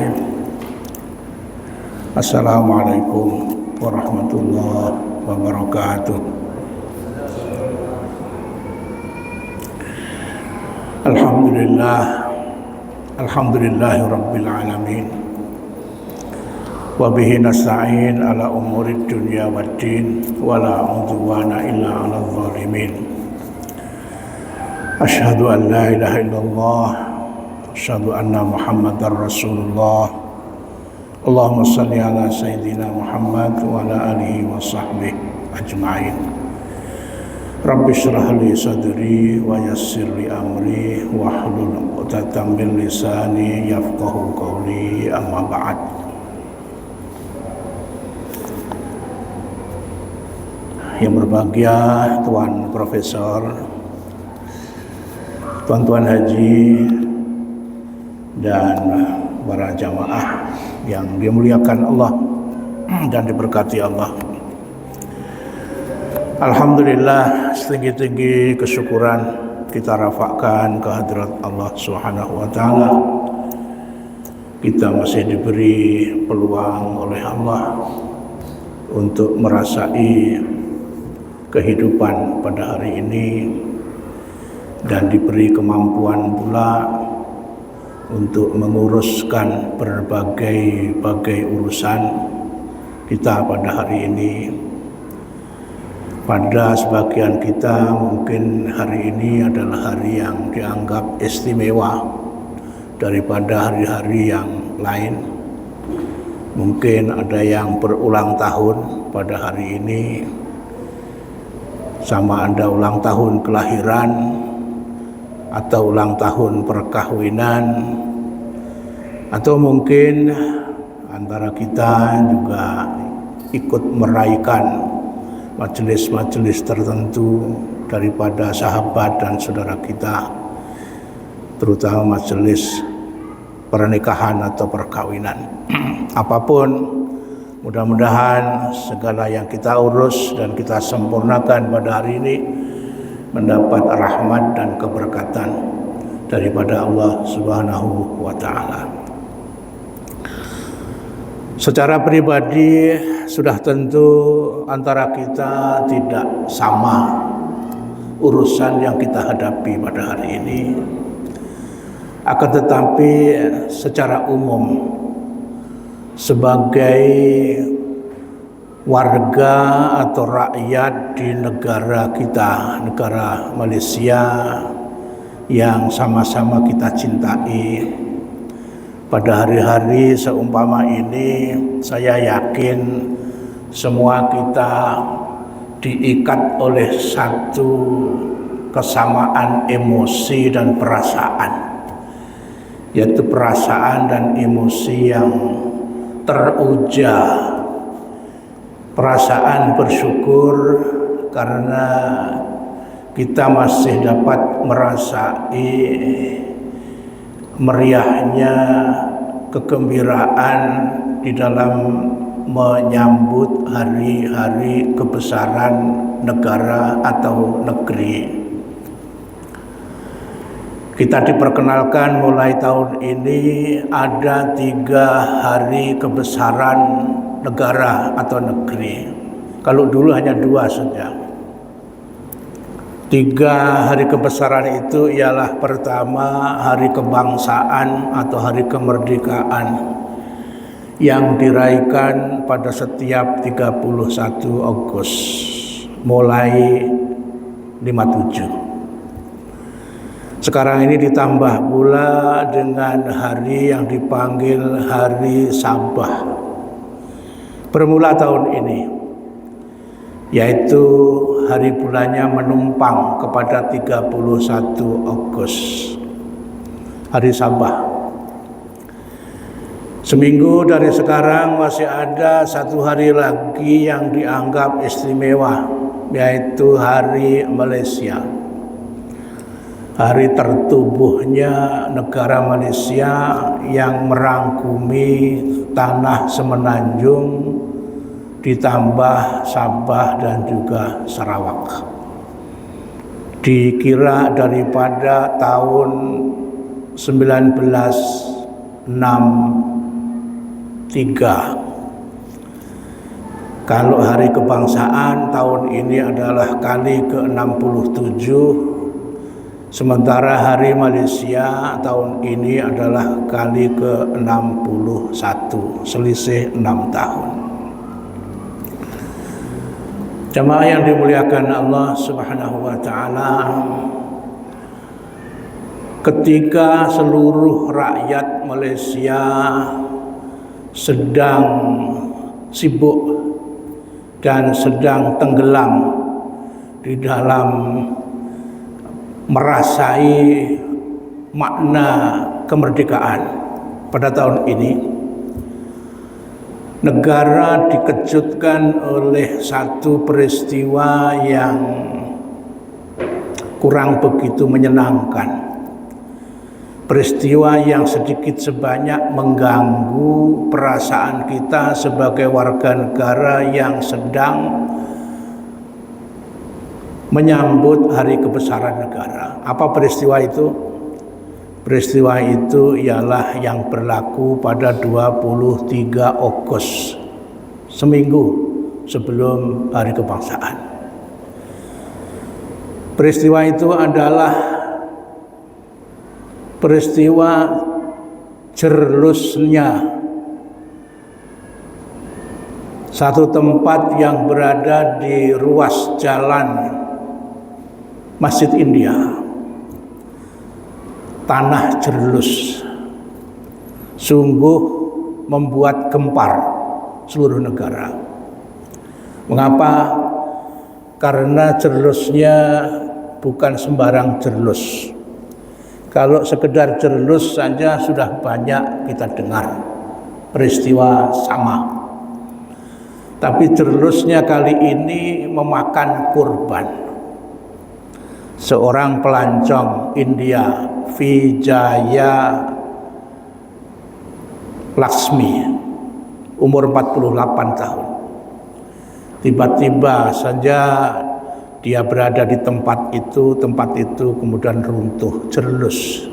Bismillahirrahmanirrahim. Assalamualaikum warahmatullahi wabarakatuh. Alhamdulillahi rabbil alamin. Wa bihi nasta'in ala umurid dunya waddin wa la udwana illa 'alal zalimin. Asyhadu an la ilaha illallah, asyhadu anna Muhammadar Rasulullah. Allahumma salli ala sayyidina Muhammad wa ala alihi wa sahbihi ajma'in. Rabbi shrah li sadri wa yassir li amri wa hlul 'uqdatam min lisani yafqahu qawli, amma ba'd. Yang berbahagia Tuan Profesor, Tuan-tuan haji dan para jamaah yang dimuliakan Allah dan diberkati Allah. Alhamdulillah, setinggi-tinggi kesyukuran kita rafakkan kehadirat Allah Subhanahu wa taala. Kita masih diberi peluang oleh Allah untuk merasai kehidupan pada hari ini dan diberi kemampuan pula untuk menguruskan berbagai urusan kita pada hari ini. Pada sebagian kita mungkin hari ini adalah hari yang dianggap istimewa daripada hari-hari yang lain. Mungkin ada yang berulang tahun pada hari ini, sama ada ulang tahun kelahiran atau ulang tahun perkawinan, atau mungkin antara kita juga ikut merayakan majelis-majelis tertentu daripada sahabat dan saudara kita, terutama majelis pernikahan atau perkawinan. Apapun, mudah-mudahan segala yang kita urus dan kita sempurnakan pada hari ini mendapat rahmat dan keberkatan daripada Allah Subhanahu wa taala. Secara pribadi sudah tentu antara kita tidak sama urusan yang kita hadapi pada hari ini. Akan tetapi secara umum sebagai warga atau rakyat di negara kita, negara Malaysia yang sama-sama kita cintai, pada hari-hari seumpama ini saya yakin semua kita diikat oleh satu kesamaan emosi dan perasaan, yaitu perasaan dan emosi yang teruja. Perasaan bersyukur karena kita masih dapat merasai meriahnya kegembiraan di dalam menyambut hari-hari kebesaran negara atau negeri. Kita diperkenalkan mulai tahun ini ada 3 hari kebesaran negara atau negeri. Kalau dulu hanya 2 saja. 3 hari kebesaran itu ialah pertama hari kebangsaan atau hari kemerdekaan yang dirayakan pada setiap 31 Agustus mulai 57. Sekarang ini ditambah pula dengan hari yang dipanggil Hari Sabah bermula tahun ini, yaitu hari bulannya menumpang kepada 31 Agustus, Hari Sabah. Seminggu dari sekarang masih ada 1 hari lagi yang dianggap istimewa, yaitu Hari Malaysia. Hari tertubuhnya negara Malaysia yang merangkumi tanah semenanjung ditambah Sabah dan juga Sarawak. Dikira daripada tahun 1965 Kalau hari kebangsaan tahun ini adalah kali ke-67, sementara hari Malaysia tahun ini adalah kali ke-61, selisih 6 tahun. Jamaah yang dimuliakan Allah Subhanahu wa taala, ketika seluruh rakyat Malaysia sedang sibuk dan sedang tenggelam di dalam merasai makna kemerdekaan pada tahun ini, negara dikejutkan oleh satu peristiwa yang kurang begitu menyenangkan. Peristiwa yang sedikit sebanyak mengganggu perasaan kita sebagai warga negara yang sedang menyambut hari kebesaran negara. Apa peristiwa itu? Peristiwa itu ialah yang berlaku pada 23 Agustus, seminggu sebelum hari kebangsaan. Peristiwa itu adalah peristiwa jerlusnya satu tempat yang berada di ruas jalan Masjid India. Tanah jerlus sungguh membuat gempar seluruh negara. Mengapa? Karena jerlusnya bukan sembarang jerlus. Kalau sekedar jerlus saja sudah banyak kita dengar peristiwa sama. Tapi jerlusnya kali ini memakan korban. Seorang pelancong India, Vijaya Laksmi, umur 48 tahun. Tiba-tiba saja dia berada di tempat itu kemudian runtuh, jerlus.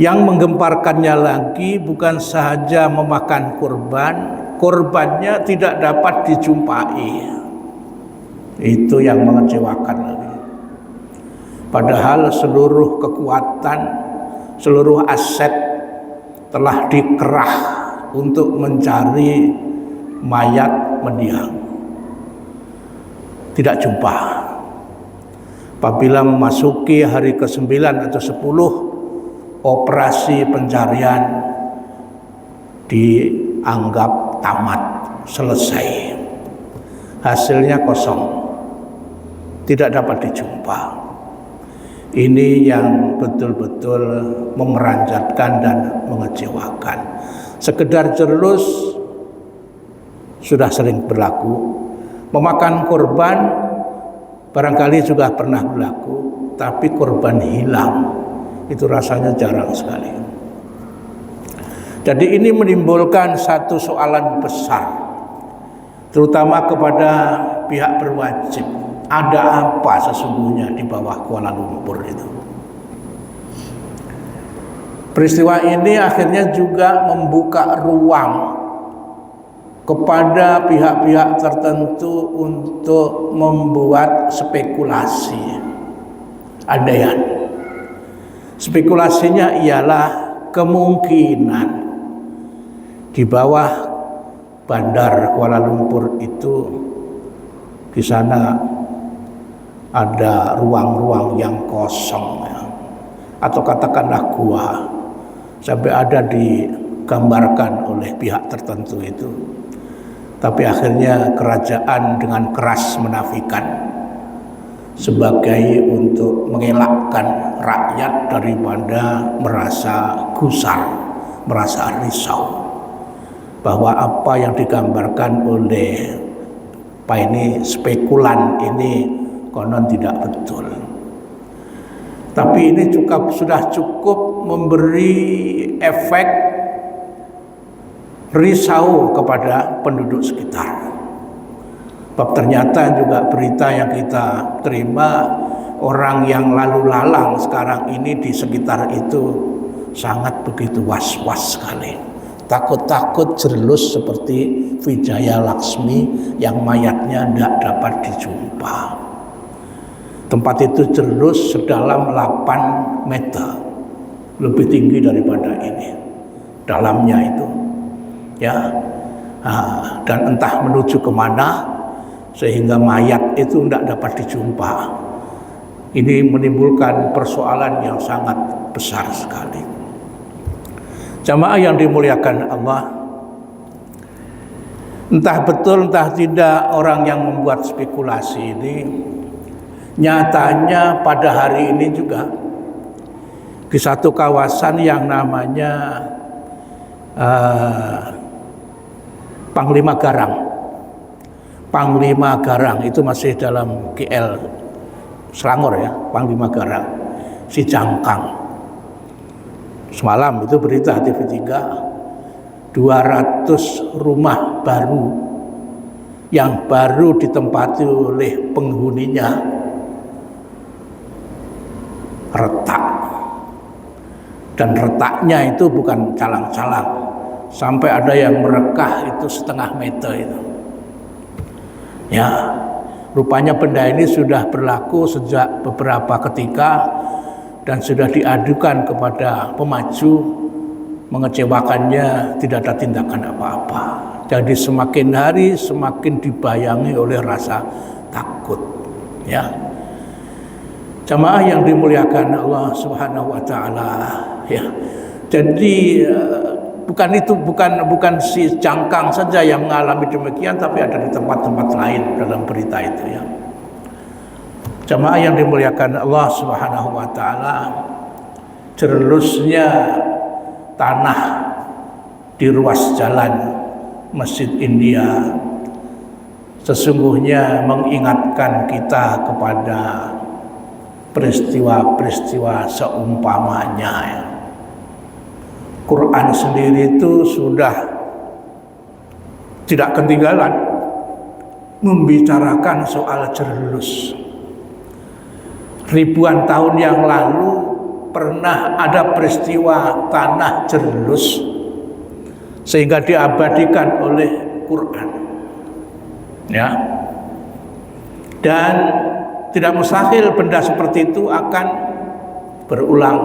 Yang menggemparkannya lagi bukan sahaja memakan korban, korbannya tidak dapat dijumpai. Itu yang mengecewakan lagi. Padahal seluruh kekuatan, seluruh aset telah dikerah untuk mencari mayat mendiang. Tidak jumpa. Apabila memasuki hari ke-9 atau 10, operasi pencarian dianggap tamat, selesai. Hasilnya kosong, tidak dapat dijumpa. Ini yang betul-betul memeranjatkan dan mengecewakan. Sekedar jerlus sudah sering berlaku. Memakan korban barangkali juga pernah berlaku, tapi korban hilang itu rasanya jarang sekali. Jadi ini menimbulkan satu soalan besar, terutama kepada pihak berwajib. Ada apa sesungguhnya di bawah Kuala Lumpur itu? Peristiwa ini akhirnya juga membuka ruang kepada pihak-pihak tertentu untuk membuat spekulasi, andaian. Spekulasinya ialah kemungkinan di bawah bandar Kuala Lumpur itu di sana ada ruang-ruang yang kosong, ya. Atau katakanlah gua, sampai ada digambarkan oleh pihak tertentu itu. Tapi akhirnya kerajaan dengan keras menafikan sebagai untuk mengelakkan rakyat daripada merasa gusar, merasa risau bahwa apa yang digambarkan oleh spekulan ini konon tidak betul. Tapi ini juga sudah cukup memberi efek risau kepada penduduk sekitar. Sebab ternyata juga berita yang kita terima, orang yang lalu lalang sekarang ini di sekitar itu sangat begitu was-was sekali. Takut-takut jerlus seperti Wijaya Laksmi yang mayatnya tidak dapat dijumpa. Tempat itu jerlus sedalam 8 meter, lebih tinggi daripada ini dalamnya itu, ya. Dan entah menuju kemana sehingga mayat itu tidak dapat dijumpa. Ini menimbulkan persoalan yang sangat besar sekali. Jamaah yang dimuliakan Allah, entah betul entah tidak orang yang membuat spekulasi ini, nyatanya pada hari ini juga di satu kawasan yang namanya Panglima Garang. Panglima Garang itu masih dalam KL Selangor ya, Panglima Garang, si Jangkang. Semalam itu berita TV3, 200 rumah baru yang baru ditempati oleh penghuninya retak. Dan retaknya itu bukan calang-calang, sampai ada yang merekah itu setengah meter itu. Ya, rupanya benda ini sudah berlaku sejak beberapa ketika dan sudah diadukan kepada pemaju, mengecewakannya tidak ada tindakan apa-apa. Jadi semakin hari semakin dibayangi oleh rasa takut. Ya, jamaah yang dimuliakan Allah Subhanahu Wa Taala. Ya, jadi bukan si Jangkang saja yang mengalami demikian, tapi ada di tempat-tempat lain dalam berita itu ya. Jamaah yang dimuliakan Allah Subhanahu Wa Taala, jerlusnya tanah di ruas jalan Masjid India sesungguhnya mengingatkan kita kepada peristiwa-peristiwa seumpamanya ya. Quran sendiri itu sudah tidak ketinggalan membicarakan soal jerlus. Ribuan tahun yang lalu pernah ada peristiwa tanah jerlus sehingga diabadikan oleh Quran. Ya. Dan tidak mustahil benda seperti itu akan berulang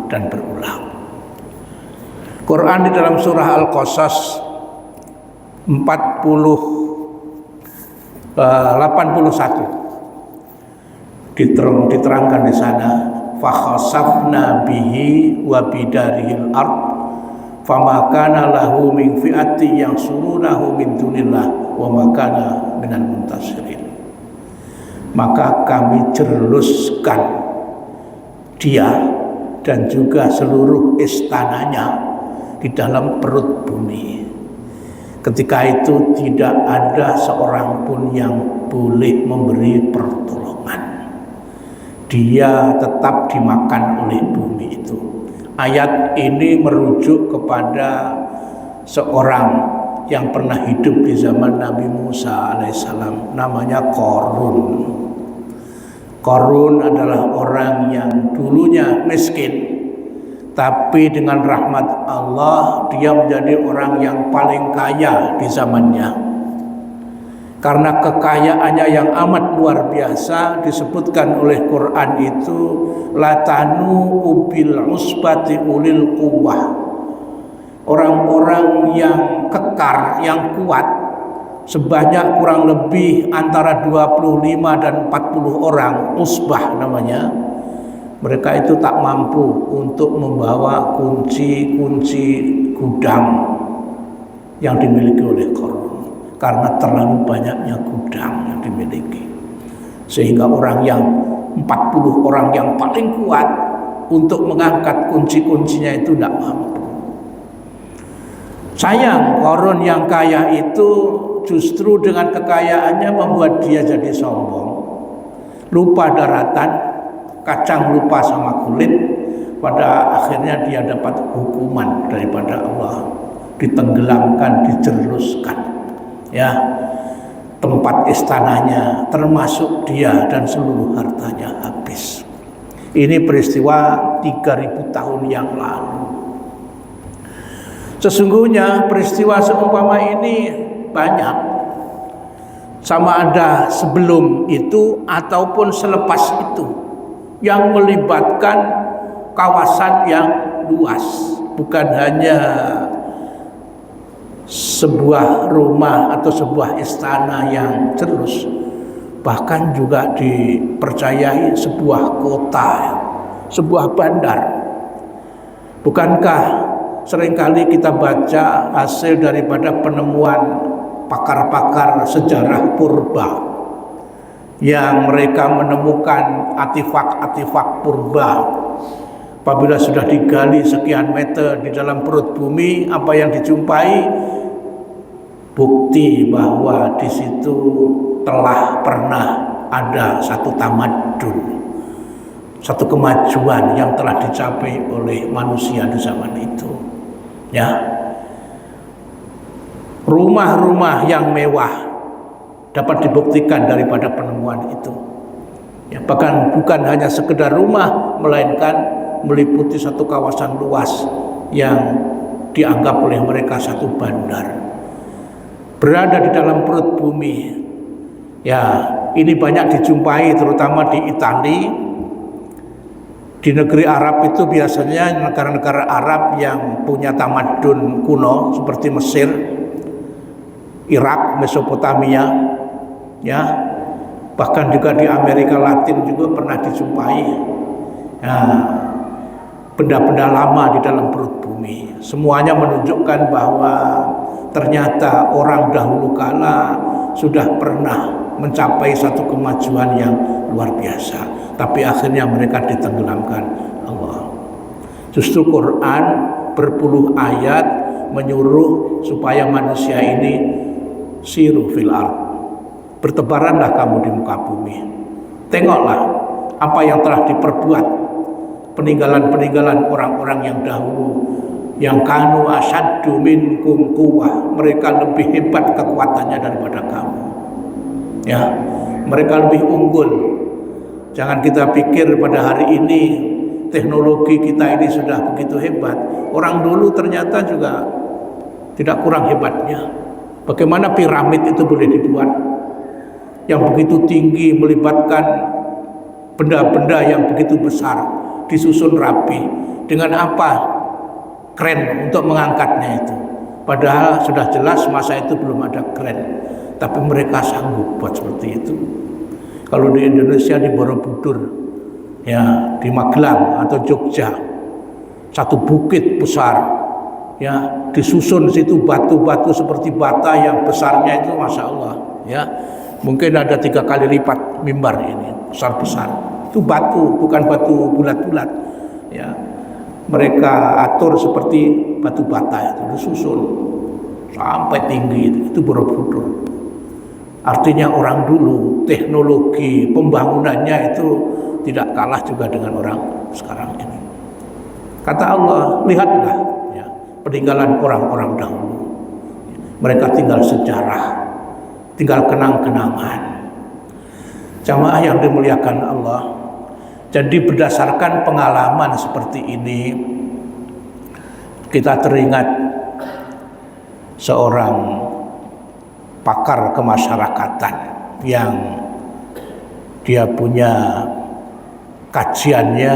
dan berulang. Quran di dalam surah Al-Qasas 81 diterangkan di sana, fa khasafna bihi wa bidarihil ard fama kana lahu min fi'ati yansurunahu min dunillah wa ma kana minal muntasirin. Maka kami jerluskan dia dan juga seluruh istananya di dalam perut bumi. Ketika itu tidak ada seorang pun yang boleh memberi pertolongan. Dia tetap dimakan oleh bumi itu. Ayat ini merujuk kepada seorang yang pernah hidup di zaman Nabi Musa alaihissalam, namanya Qarun. Qarun adalah orang yang dulunya miskin, tapi dengan rahmat Allah dia menjadi orang yang paling kaya di zamannya. Karena kekayaannya yang amat luar biasa, disebutkan oleh Quran itu latanu ubil usbati ulil quwwah. Orang-orang yang kekar, yang kuat sebanyak kurang lebih antara 25 dan 40 orang, usbah namanya. Mereka itu tak mampu untuk membawa kunci-kunci gudang yang dimiliki oleh Qarun. Karena terlalu banyaknya gudang yang dimiliki, sehingga orang yang 40 orang yang paling kuat untuk mengangkat kunci-kuncinya itu tidak mampu. Sayang, Qarun yang kaya itu justru dengan kekayaannya membuat dia jadi sombong, lupa daratan, kacang lupa sama kulit. Pada akhirnya dia dapat hukuman daripada Allah, ditenggelamkan, dijerluskan. Ya, tempat istananya termasuk dia dan seluruh hartanya habis. Ini peristiwa 3000 tahun yang lalu. Sesungguhnya peristiwa seumpama ini banyak, sama ada sebelum itu ataupun selepas itu, yang melibatkan kawasan yang luas, bukan hanya sebuah rumah atau sebuah istana yang terus, bahkan juga dipercayai sebuah kota, sebuah bandar. Bukankah seringkali kita baca hasil daripada penemuan pakar-pakar sejarah purba yang mereka menemukan artefak-artefak purba. Apabila sudah digali sekian meter di dalam perut bumi, apa yang dijumpai? Bukti bahwa di situ telah pernah ada satu tamadun, satu kemajuan yang telah dicapai oleh manusia di zaman itu. Ya, rumah-rumah yang mewah dapat dibuktikan daripada penemuan itu. Ya, bahkan bukan hanya sekedar rumah, melainkan meliputi satu kawasan luas yang dianggap oleh mereka satu bandar, berada di dalam perut bumi. Ya, ini banyak dijumpai terutama di Italia. Di negeri Arab itu biasanya negara-negara Arab yang punya tamadun kuno seperti Mesir, Irak, Mesopotamia, ya, bahkan juga di Amerika Latin juga pernah dijumpai ya, benda-benda lama di dalam perut bumi. Semuanya menunjukkan bahwa ternyata orang dahulu kala sudah pernah mencapai satu kemajuan yang luar biasa, tapi akhirnya mereka ditenggelamkan Allah. Justru Quran berpuluh ayat menyuruh supaya manusia ini siru fil ard, bertebaranlah kamu di muka bumi, tengoklah apa yang telah diperbuat peninggalan-peninggalan orang-orang yang dahulu, yang kanu asyaddu minkum quwwah, mereka lebih hebat kekuatannya daripada kamu. Ya, mereka lebih unggul. Jangan kita pikir pada hari ini teknologi kita ini sudah begitu hebat. Orang dulu ternyata juga tidak kurang hebatnya. Bagaimana piramid itu boleh dibuat yang begitu tinggi, melibatkan benda-benda yang begitu besar, disusun rapi. Dengan apa? Kren untuk mengangkatnya itu. Padahal sudah jelas masa itu belum ada kren, tapi mereka sanggup buat seperti itu. Kalau di Indonesia, di Borobudur, ya, di Magelang atau Jogja, satu bukit besar, ya, disusun situ batu-batu seperti bata yang besarnya itu, masya Allah, ya, mungkin ada 3 kali lipat mimbar ini, besar-besar. Itu batu, bukan batu bulat-bulat, ya. Mereka atur seperti batu bata itu, disusun sampai tinggi itu Borobudur. Artinya orang dulu teknologi pembangunannya itu tidak kalah juga dengan orang sekarang ini. Kata Allah, lihatlah ya, peninggalan orang-orang dahulu. Mereka tinggal sejarah, tinggal kenang-kenangan. Jamaah yang dimuliakan Allah, jadi berdasarkan pengalaman seperti ini, kita teringat seorang pakar kemasyarakatan yang dia punya kajiannya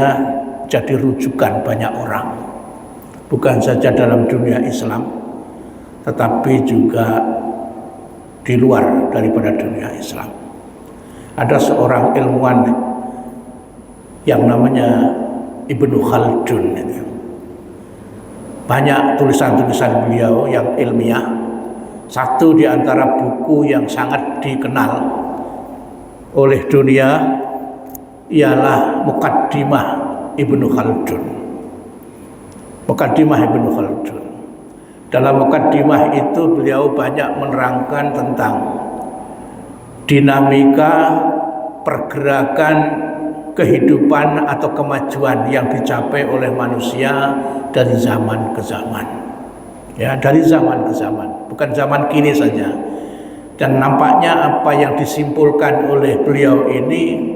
jadi rujukan banyak orang, bukan saja dalam dunia Islam tetapi juga di luar daripada dunia Islam. Ada seorang ilmuwan yang namanya Ibnu Khaldun. Banyak tulisan-tulisan beliau yang ilmiah. Satu di antara buku yang sangat dikenal oleh dunia ialah Muqaddimah Ibnu Khaldun. Muqaddimah Ibnu Khaldun. Dalam Muqaddimah itu beliau banyak menerangkan tentang dinamika pergerakan kehidupan atau kemajuan yang dicapai oleh manusia dari zaman ke zaman. Ya, dari zaman ke zaman, bukan zaman kini saja. Dan nampaknya apa yang disimpulkan oleh beliau ini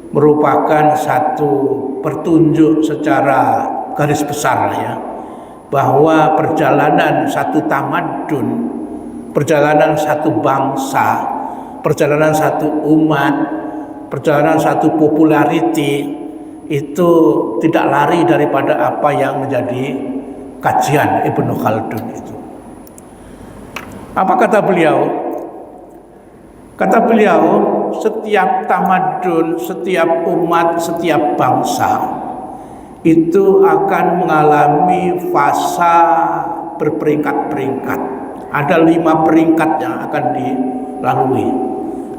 merupakan satu petunjuk secara garis besar ya, bahwa perjalanan satu tamadun, perjalanan satu bangsa, perjalanan satu umat, perjalanan satu popularity itu tidak lari daripada apa yang menjadi kajian Ibnu Khaldun itu. Apa kata beliau? Kata beliau, setiap tamadun, setiap umat, setiap bangsa itu akan mengalami fasa berperingkat-peringkat. Ada 5 peringkat yang akan dilalui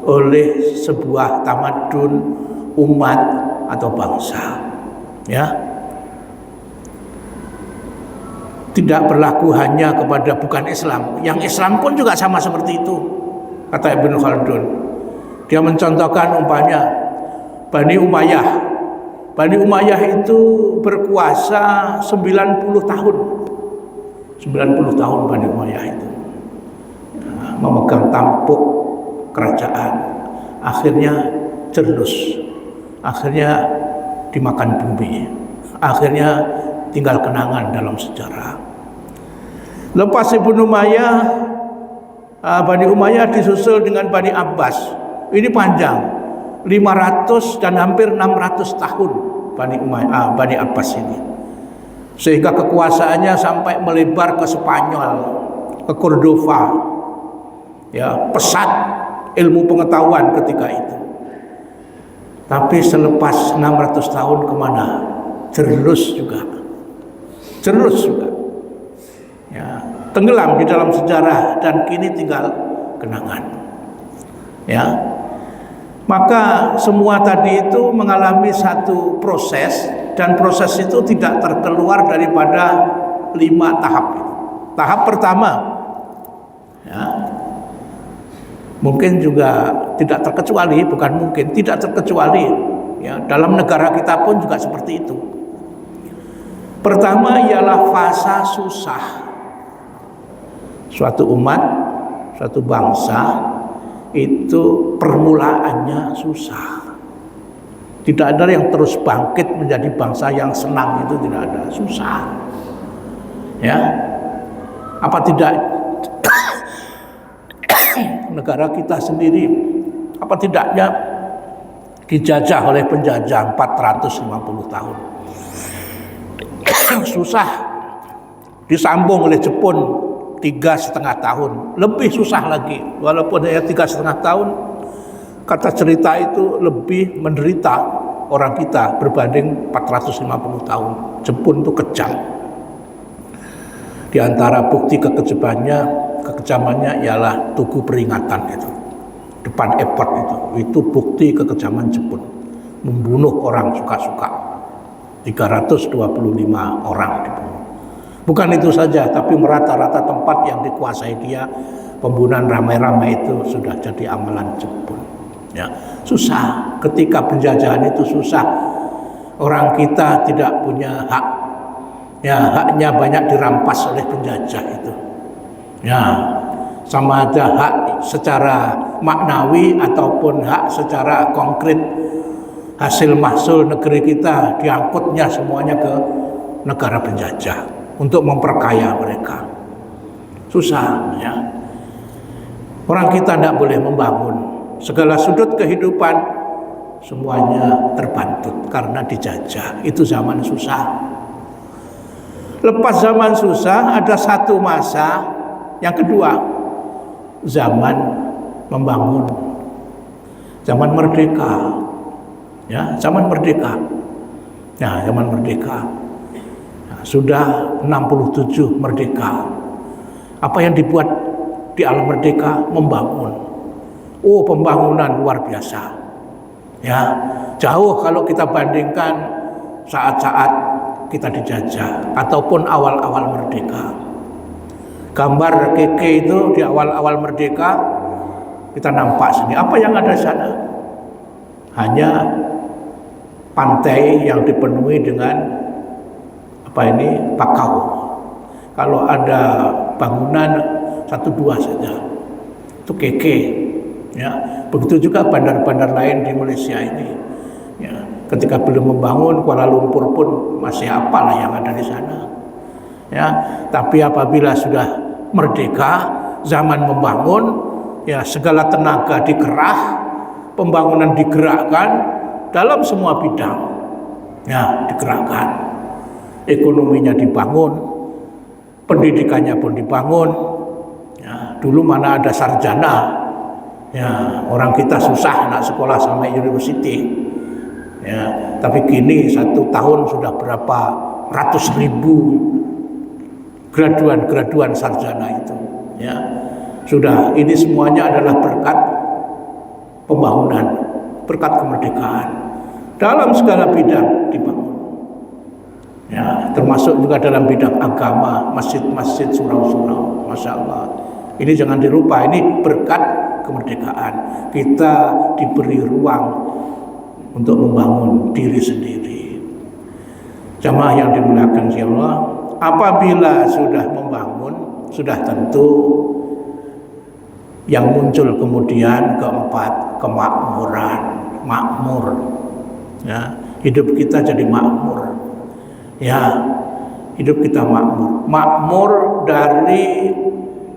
oleh sebuah tamadun, umat atau bangsa. Ya. Tidak berlaku hanya kepada bukan Islam. Yang Islam pun juga sama seperti itu, kata Ibnu Khaldun. Dia mencontohkan umpamanya Bani Umayyah. Bani Umayyah itu berkuasa 90 tahun. 90 tahun Bani Umayyah itu memegang tampuk kerajaan. Akhirnya jerdus. Akhirnya dimakan bumi. Akhirnya tinggal kenangan dalam sejarah. Lepas Ibnu Umayyah, Bani Umayyah disusul dengan Bani Abbas. Ini panjang, 500 dan hampir 600 tahun Bani Abbas ini. Sehingga kekuasaannya sampai melebar ke Spanyol, ke Cordova. Ya, pesat ilmu pengetahuan ketika itu. Tapi selepas 600 tahun kemana? Jerlus juga. Jerlus juga. Ya, tenggelam di dalam sejarah dan kini tinggal kenangan. Ya. Maka semua tadi itu mengalami satu proses, dan proses itu tidak terkeluar daripada 5 tahap. Tahap pertama, ya, mungkin juga tidak terkecuali, bukan mungkin, tidak terkecuali, ya, dalam negara kita pun juga seperti itu. Pertama ialah fasa susah. Suatu umat, suatu bangsa itu permulaannya susah. Tidak ada yang terus bangkit menjadi bangsa yang senang, itu tidak ada, susah. Ya, apa tidak negara kita sendiri, apa tidaknya dijajah oleh penjajah 450 tahun. Susah, disambung oleh Jepun 3,5 tahun, lebih susah lagi. Walaupun hanya 3,5 tahun, kata cerita itu lebih menderita orang kita berbanding 450 tahun. Jepun itu kejam. Di antara bukti kekejamannya ialah Tugu Peringatan itu, depan airport itu bukti kekejaman Jepun. Membunuh orang suka-suka, 325 orang dibunuh. Bukan itu saja, tapi merata-rata tempat yang dikuasai dia, pembunuhan ramai-ramai itu sudah jadi amalan Jepun. Ya, susah. Ketika penjajahan itu susah, orang kita tidak punya hak. Ya, haknya banyak dirampas oleh penjajah itu. Ya, sama ada hak secara maknawi ataupun hak secara konkret. Hasil mahsul negeri kita diangkutnya semuanya ke negara penjajah untuk memperkaya mereka. Susah, ya. Orang kita tidak boleh membangun. Segala sudut kehidupan semuanya terbantut karena dijajah. Itu zaman susah. Lepas zaman susah, ada satu masa yang kedua, zaman membangun, zaman merdeka. Ya, zaman merdeka. Ya, zaman merdeka. Nah, sudah 67 merdeka. Apa yang dibuat di alam merdeka? Membangun. Oh, pembangunan luar biasa. Ya, jauh kalau kita bandingkan saat-saat kita dijajah ataupun awal-awal merdeka. Gambar keke itu di awal-awal merdeka kita nampak sini. Apa yang ada di sana? Hanya pantai yang dipenuhi dengan bakau. Kalau ada bangunan 1-2 saja, itu keke. Ya, begitu juga bandar-bandar lain di Malaysia ini. Ya, Ketika belum membangun, Kuala Lumpur pun masih apalah yang ada di sana. Ya, tapi apabila sudah merdeka, zaman membangun, ya segala tenaga dikerah, pembangunan digerakkan dalam semua bidang. Ya, digerakkan. Ekonominya dibangun, pendidikannya pun dibangun. Ya, dulu mana ada sarjana. Ya, orang kita susah nak sekolah sampai university. Ya, tapi kini 1 tahun sudah berapa ratus ribu graduan sarjana itu. Ya, sudah, ini semuanya adalah berkat pembangunan, berkat kemerdekaan. Dalam segala bidang dibangun. Ya, termasuk juga dalam bidang agama, masjid-masjid, surau-surau, masya Allah. Ini jangan dilupa, ini berkat kemerdekaan. Kita diberi ruang untuk membangun diri sendiri. Jamaah yang dimuliakan Allah, apabila sudah membangun, sudah tentu yang muncul kemudian keempat, kemakmuran, makmur. Ya, hidup kita jadi makmur. Ya, hidup kita makmur. Makmur dari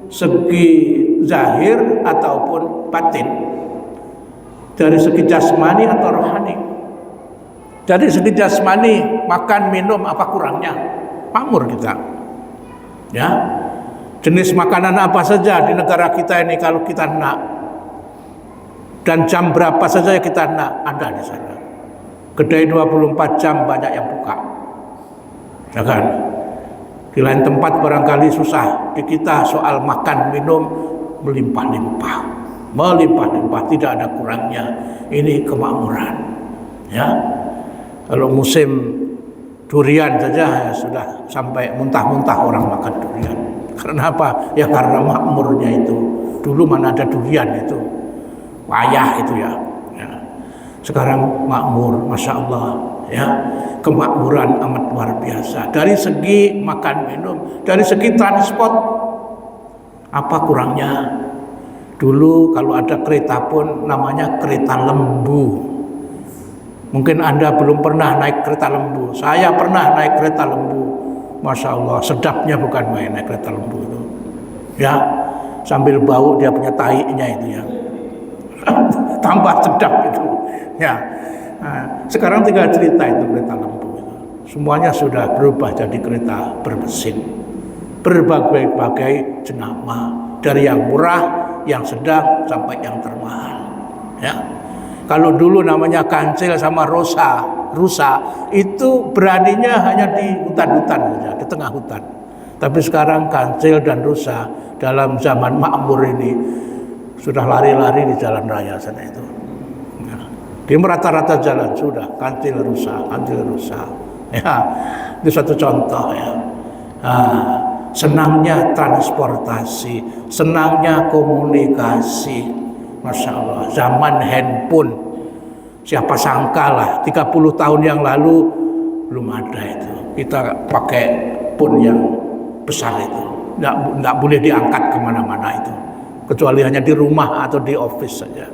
segi zahir ataupun batin. Dari segi jasmani atau rohani. Dari segi jasmani, makan minum apa kurangnya? Makmur kita. Ya. Jenis makanan apa saja di negara kita ini kalau kita nak, dan jam berapa saja kita nak, ada di sana. Kedai 24 jam banyak yang buka. Ya kan? Di lain tempat barangkali susah. Di kita soal makan minum melimpah-limpah. Melimpah-limpah, tidak ada kurangnya. Ini kemakmuran. Ya, kalau musim durian saja ya sudah sampai muntah-muntah orang makan durian. Karena apa? Ya karena makmurnya itu. Dulu mana ada durian itu, wayah itu ya. Ya. Sekarang makmur, masya Allah. Ya, kemakmuran amat luar biasa. Dari segi makan minum, dari segi transport, apa kurangnya? Dulu kalau ada kereta pun namanya kereta lembu. Mungkin Anda belum pernah naik kereta lembu. Saya pernah naik kereta lembu. Masya Allah, sedapnya bukan main naik kereta lembu itu. Ya, sambil bau dia punya taiknya itu ya. Tambah sedap itu. Ya. Nah, sekarang tinggal cerita itu kereta lembu itu. Semuanya sudah berubah jadi kereta bermesin. Berbagai-bagai jenama. Dari yang murah, yang sedang sampai yang termahal. Ya. Kalau dulu namanya kancil sama rusa itu beraninya hanya di hutan-hutan saja, di tengah hutan. Tapi sekarang kancil dan rusa dalam zaman makmur ini sudah lari-lari di jalan raya sana itu. Ya. Di rata-rata jalan sudah kancil rusa. Ya, itu satu contoh ya. Nah, senangnya transportasi, senangnya komunikasi. Masya Allah, zaman handphone. Siapa sangka lah 30 tahun yang lalu belum ada itu. Kita pakai phone yang besar itu. Nggak boleh diangkat kemana-mana itu. Kecuali hanya di rumah atau di office saja.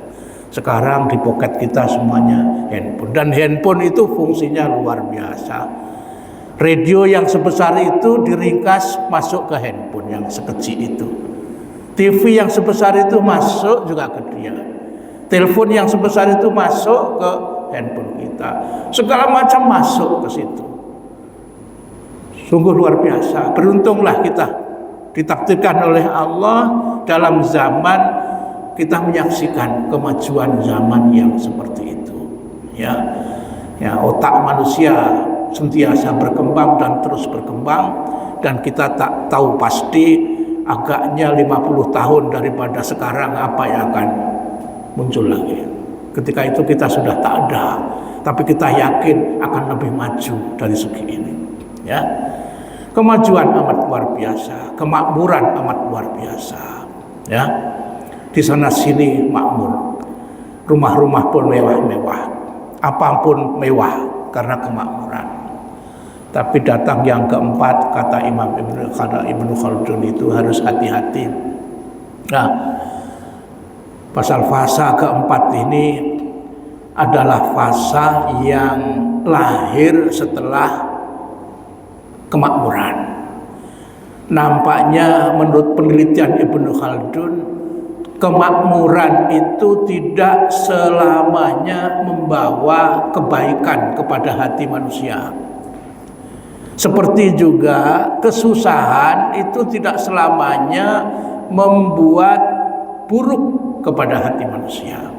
Sekarang di pocket kita semuanya handphone. Dan handphone itu fungsinya luar biasa. Radio yang sebesar itu diringkas masuk ke handphone yang sekecil itu. TV yang sebesar itu masuk juga ke dia. Telepon yang sebesar itu masuk ke handphone kita. Segala macam masuk ke situ. Sungguh luar biasa. Beruntunglah kita ditakdirkan oleh Allah dalam zaman kita menyaksikan kemajuan zaman yang seperti itu. Ya, otak manusia sentiasa berkembang dan terus berkembang, dan kita tak tahu pasti agaknya 50 tahun daripada sekarang apa yang akan muncul lagi. Ketika itu kita sudah tak ada, tapi kita yakin akan lebih maju dari segi ini. Ya, kemajuan amat luar biasa, kemakmuran amat luar biasa. Ya, di sana sini makmur, rumah-rumah pun mewah-mewah, apapun mewah karena kemakmuran. Tapi datang yang keempat, kata Imam Ibnu Khaldun itu harus hati-hati. Nah, pasal fasa keempat ini adalah fasa yang lahir setelah kemakmuran. Nampaknya menurut penelitian Ibnu Khaldun, kemakmuran itu tidak selamanya membawa kebaikan kepada hati manusia. Seperti juga kesusahan itu tidak selamanya membuat buruk kepada hati manusia.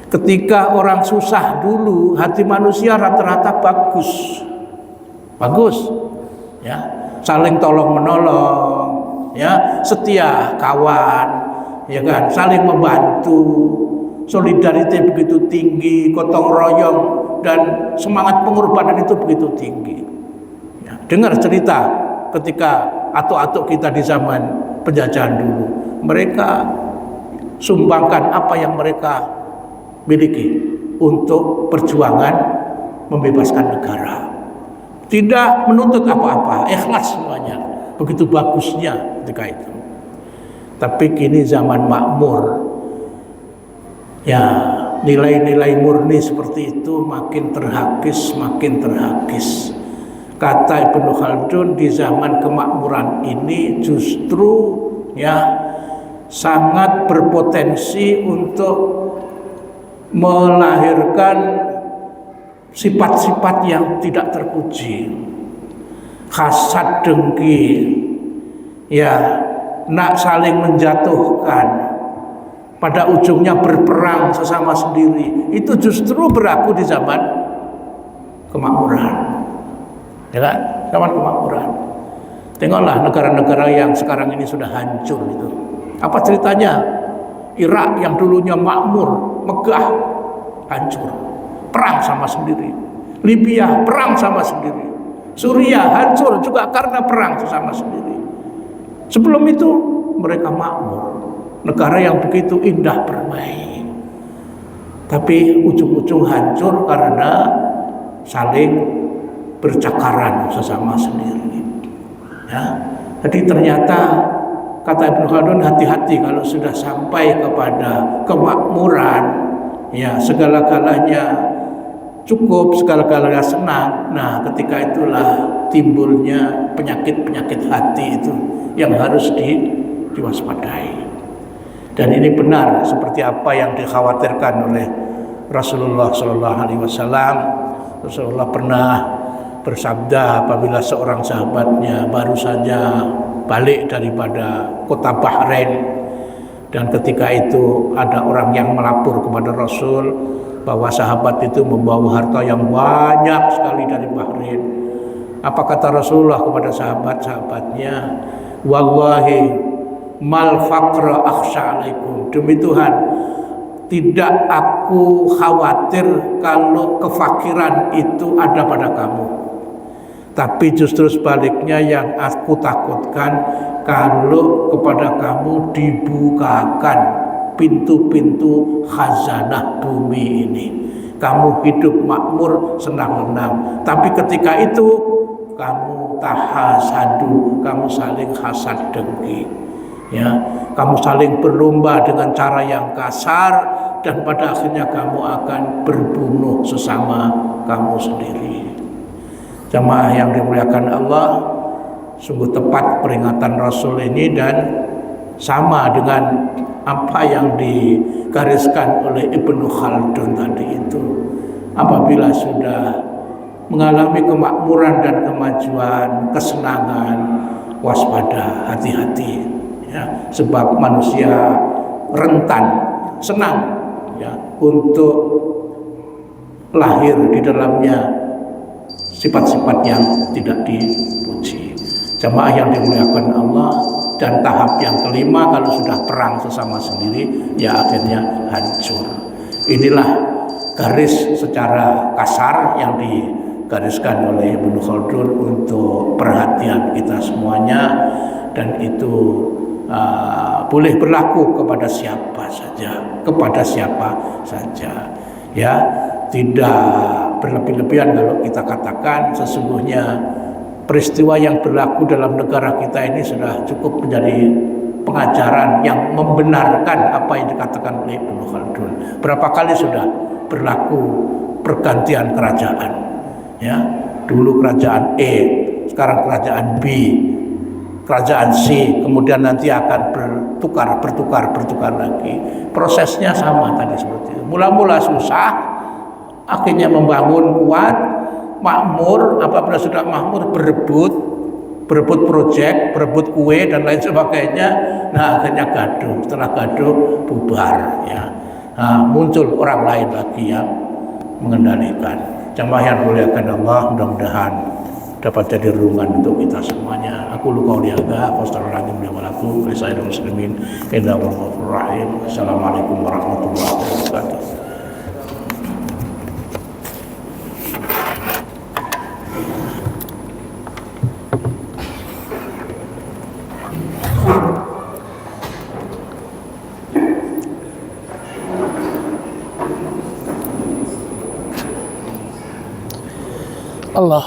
Ketika orang susah dulu, hati manusia rata-rata bagus, ya, saling tolong menolong, ya, setia kawan, ya kan, saling membantu, solidarity begitu tinggi, gotong royong dan semangat pengorbanan itu begitu tinggi. Ya, dengar cerita ketika atuk-atuk kita di zaman penjajahan dulu, mereka sumbangkan apa yang mereka miliki untuk perjuangan membebaskan negara. Tidak menuntut apa-apa, ikhlas semuanya. Begitu bagusnya ketika itu. Tapi kini zaman makmur, ya, nilai-nilai murni seperti itu makin terhakis. Kata Ibnu Khaldun, di zaman kemakmuran ini justru, ya, sangat berpotensi untuk melahirkan sifat-sifat yang tidak terpuji, hasad, dengki, ya, nak saling menjatuhkan, pada ujungnya berperang sesama sendiri. Itu justru berlaku di zaman kemakmuran, ya kan? Zaman kemakmuran. Tengoklah negara-negara yang sekarang ini sudah hancur itu. Apa ceritanya? Irak yang dulunya makmur, megah, hancur, perang sama sendiri. Libya perang sama sendiri. Suriah hancur juga karena perang sesama sendiri. Sebelum itu mereka makmur, negara yang begitu indah bermain, tapi ujung-ujung hancur karena saling bercakaran sesama sendiri. Ya, jadi ternyata kata Ibnu Khaldun, hati-hati kalau sudah sampai kepada kemakmuran, ya, segala-galanya cukup, segala-galanya senang. Nah, ketika itulah timbulnya penyakit-penyakit hati itu yang harus diwaspadai. Dan ini benar seperti apa yang dikhawatirkan oleh Rasulullah SAW. Rasulullah pernah bersabda apabila seorang sahabatnya baru saja balik daripada kota Bahrain, dan ketika itu ada orang yang melapor kepada Rasul bahwa sahabat itu membawa harta yang banyak sekali dari Bahrain. Apa kata Rasulullah kepada sahabat-sahabatnya? Wallahi mal faqra akhsha alaikum. Demi Tuhan, tidak aku khawatir kalau kefakiran itu ada pada kamu. Tapi justru sebaliknya yang aku takutkan kalau kepada kamu dibukakan pintu-pintu khazanah bumi ini. Kamu hidup makmur, senang-senang. Tapi ketika itu kamu tahasadu, kamu saling hasad dengki. Ya, kamu saling berlomba dengan cara yang kasar, dan pada akhirnya kamu akan berbunuh sesama kamu sendiri. Jamaah yang dimuliakan Allah, sungguh tepat peringatan Rasul ini dan sama dengan apa yang digariskan oleh Ibnu Khaldun tadi itu. Apabila sudah mengalami kemakmuran dan kemajuan, kesenangan, waspada, hati-hati, ya, sebab manusia rentan, senang, ya, untuk lahir di dalamnya sifat-sifat yang tidak dipuji. Jamaah yang dimuliakan Allah, dan tahap yang kelima kalau sudah perang sesama sendiri, ya akhirnya hancur. Inilah garis secara kasar yang digariskan oleh Ibnu Khaldun untuk perhatian kita semuanya, dan itu boleh berlaku kepada siapa saja, ya, tidak berlebih-lebihan kalau kita katakan sesungguhnya peristiwa yang berlaku dalam negara kita ini sudah cukup menjadi pengajaran yang membenarkan apa yang dikatakan oleh Ibnu Khaldun. Berapa kali sudah berlaku pergantian kerajaan. Ya, dulu kerajaan E, sekarang kerajaan B, kerajaan C, kemudian nanti akan bertukar lagi. Prosesnya sama tadi seperti itu. Mula-mula susah, akhirnya membangun kuat, makmur. Apabila sudah makmur, berebut proyek, berebut kue dan lain sebagainya. Nah, akhirnya gaduh. Setelah gaduh, bubar. Ya, nah, muncul orang lain lagi yang mengendalikan. Jamaah yang dimuliakan Allah, mudah-mudahan dapat jadi renungan untuk kita semuanya. Aku luka liaga, wassalamualaikum warahmatullahi wabarakatuh. Assalamualaikum warahmatullahi wabarakatuh. Allah